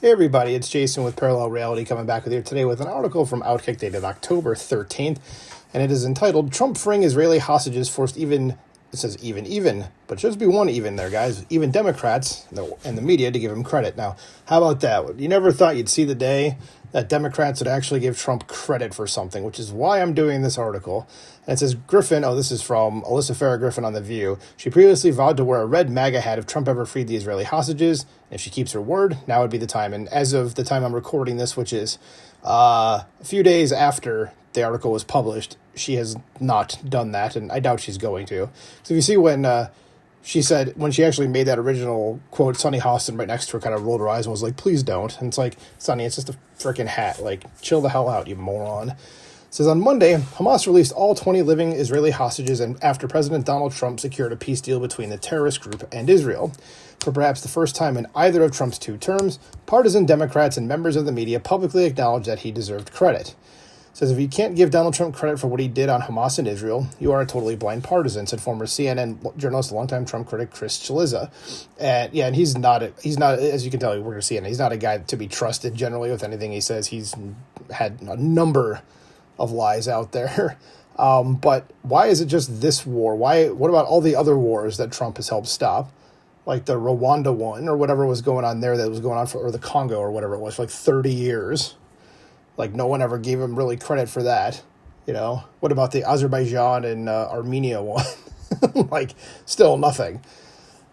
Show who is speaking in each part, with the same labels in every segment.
Speaker 1: Hey everybody, it's Jason with Parallel Reality coming back with you today with an article from Outkick dated October 13th, and it is entitled, Trump Freeing Israeli Hostages Forced Even, it says even, but just be one even there, guys, even Democrats and the media to give him credit. Now, how about that? You never thought you'd see the day that Democrats would actually give Trump credit for something, which is why I'm doing this article. And it says, Griffin, this is from Alyssa Farah Griffin on The View. She previously vowed to wear a red MAGA hat if Trump ever freed the Israeli hostages. And if she keeps her word, now would be the time. And as of the time I'm recording this, which is a few days after the article was published, she has not done that, and I doubt she's going to. So if you see when she said, when she actually made that original quote, Sonny Hostin right next to her kind of rolled her eyes and was like, please don't. And it's like, Sonny, it's just a freaking hat. Like, chill the hell out, you moron. It says, on Monday, Hamas released all 20 living Israeli hostages and after President Donald Trump secured a peace deal between the terrorist group and Israel. For perhaps the first time in either of Trump's two terms, partisan Democrats and members of the media publicly acknowledged that he deserved credit. It says, if you can't give Donald Trump credit for what he did on Hamas and Israel, you are a totally blind partisan, said former CNN journalist, longtime Trump critic Chris Chaliza. And he's not, as you can tell, we're going to see it. He's not a guy to be trusted generally with anything he says. He's had a number of lies out there. But why is it just this war? What about all the other wars that Trump has helped stop? Like the Rwanda one or whatever was going on there that was going on or the Congo or whatever it was for like 30 years. Like, no one ever gave him really credit for that, you know? What about the Azerbaijan and Armenia one? Like, still nothing.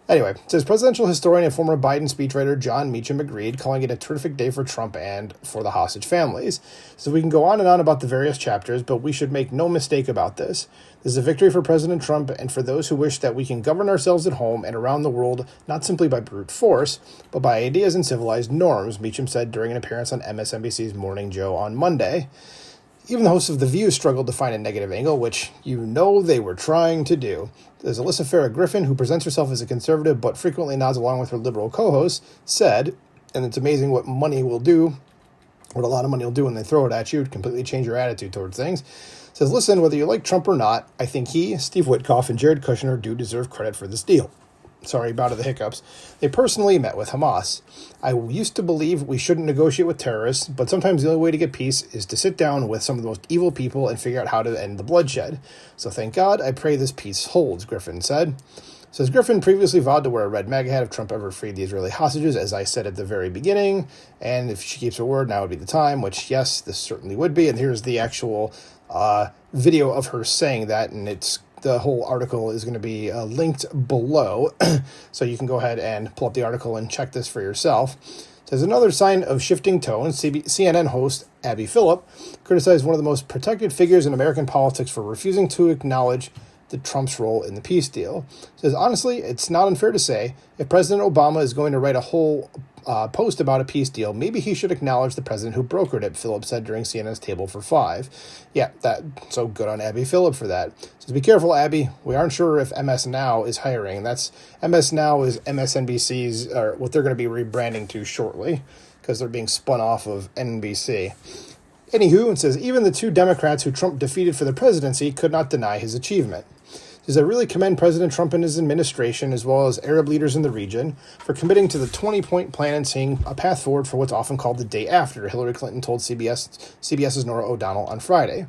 Speaker 1: Anyway, it says presidential historian and former Biden speechwriter John Meacham agreed, calling it a terrific day for Trump and for the hostage families. So we can go on and on about the various chapters, but we should make no mistake about this. This is a victory for President Trump and for those who wish that we can govern ourselves at home and around the world, not simply by brute force, but by ideas and civilized norms, Meacham said during an appearance on MSNBC's Morning Joe on Monday. Even the hosts of The View struggled to find a negative angle, which you know they were trying to do. There's Alyssa Farah Griffin, who presents herself as a conservative but frequently nods along with her liberal co-hosts, said, and it's amazing what money will do, what a lot of money will do when they throw it at you, completely change your attitude towards things. Says, listen, whether you like Trump or not, I think he, Steve Witkoff, and Jared Kushner do deserve credit for this deal. Sorry, bout of the hiccups. They personally met with Hamas. I used to believe we shouldn't negotiate with terrorists, but sometimes the only way to get peace is to sit down with some of the most evil people and figure out how to end the bloodshed. So thank God, I pray this peace holds, Griffin said. Says Griffin previously vowed to wear a red MAGA hat if Trump ever freed the Israeli hostages, as I said at the very beginning, and if she keeps her word, now would be the time, which, yes, this certainly would be, and here's the actual video of her saying that, and the whole article is going to be linked below, so you can go ahead and pull up the article and check this for yourself. It says, another sign of shifting tone, CNN host Abby Phillip criticized one of the most protected figures in American politics for refusing to acknowledge Trump's role in the peace deal. It says, honestly, it's not unfair to say, if President Obama is going to write a whole post about a peace deal, maybe he should acknowledge the president who brokered it, Phillips said during CNN's Table for Five. Yeah, so good on Abby Phillip for that. Says, be careful, Abby. We aren't sure if MS Now is hiring. That's MS Now is MSNBC's, or what they're going to be rebranding to shortly, because they're being spun off of NBC. Anywho, it says, even the two Democrats who Trump defeated for the presidency could not deny his achievement. It says, I really commend President Trump and his administration, as well as Arab leaders in the region, for committing to the 20-point plan and seeing a path forward for what's often called the day after, Hillary Clinton told CBS's Norah O'Donnell on Friday.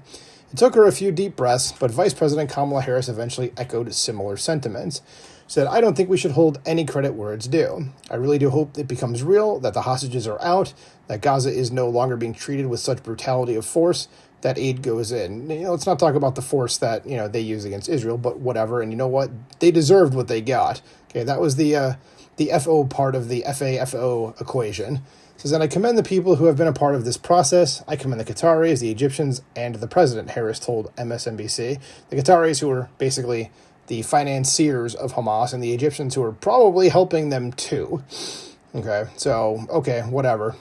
Speaker 1: It took her a few deep breaths, but Vice President Kamala Harris eventually echoed similar sentiments. She said, I don't think we should hold any credit where it's due. I really do hope it becomes real, that the hostages are out, that Gaza is no longer being treated with such brutality of force, that aid goes in. Let's not talk about the force that, they use against Israel, but whatever. And you know what? They deserved what they got. Okay, that was the FO part of the FAFO equation. It says, and I commend the people who have been a part of this process. I commend the Qataris, the Egyptians, and the president, Harris told MSNBC. The Qataris, who were basically the financiers of Hamas, and the Egyptians, who are probably helping them too. Okay, whatever.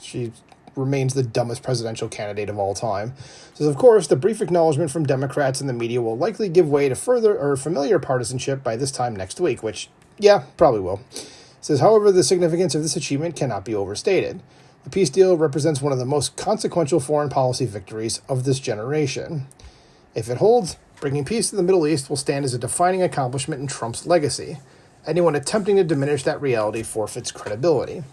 Speaker 1: She remains the dumbest presidential candidate of all time. Says, of course, the brief acknowledgement from Democrats and the media will likely give way to further or familiar partisanship by this time next week, which, yeah, probably will. Says, however, the significance of this achievement cannot be overstated. The peace deal represents one of the most consequential foreign policy victories of this generation. If it holds, bringing peace to the Middle East will stand as a defining accomplishment in Trump's legacy. Anyone attempting to diminish that reality forfeits credibility.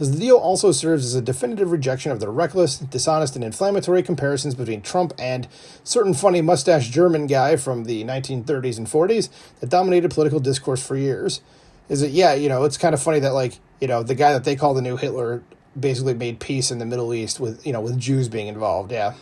Speaker 1: As the deal also serves as a definitive rejection of the reckless, dishonest, and inflammatory comparisons between Trump and certain funny mustache German guy from the 1930s and 40s that dominated political discourse for years. Is it, yeah, it's kind of funny that, the guy that they call the new Hitler basically made peace in the Middle East with Jews being involved, yeah.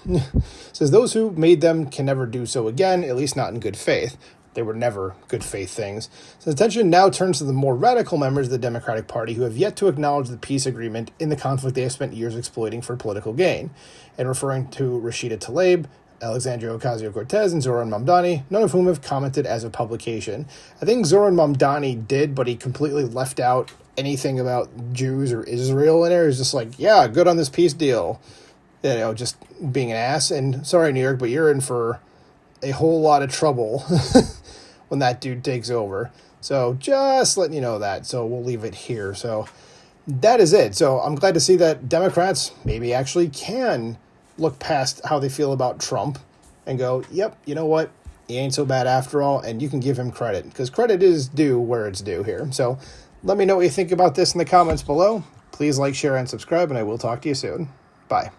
Speaker 1: Says those who made them can never do so again, at least not in good faith. They were never good faith things. So attention now turns to the more radical members of the Democratic Party who have yet to acknowledge the peace agreement in the conflict they have spent years exploiting for political gain. And referring to Rashida Tlaib, Alexandria Ocasio-Cortez, and Zoran Mamdani, none of whom have commented as of publication. I think Zoran Mamdani did, but he completely left out anything about Jews or Israel in there. He's just like, yeah, good on this peace deal. Just being an ass. And sorry, New York, but you're in for a whole lot of trouble when that dude takes over. So just letting you know that. So we'll leave it here. So that is it. So I'm glad to see that Democrats maybe actually can look past how they feel about Trump and go, yep, you know what? He ain't so bad after all, and you can give him credit, because credit is due where it's due here. So let me know what you think about this in the comments below. Please like, share, and subscribe, and I will talk to you soon. Bye.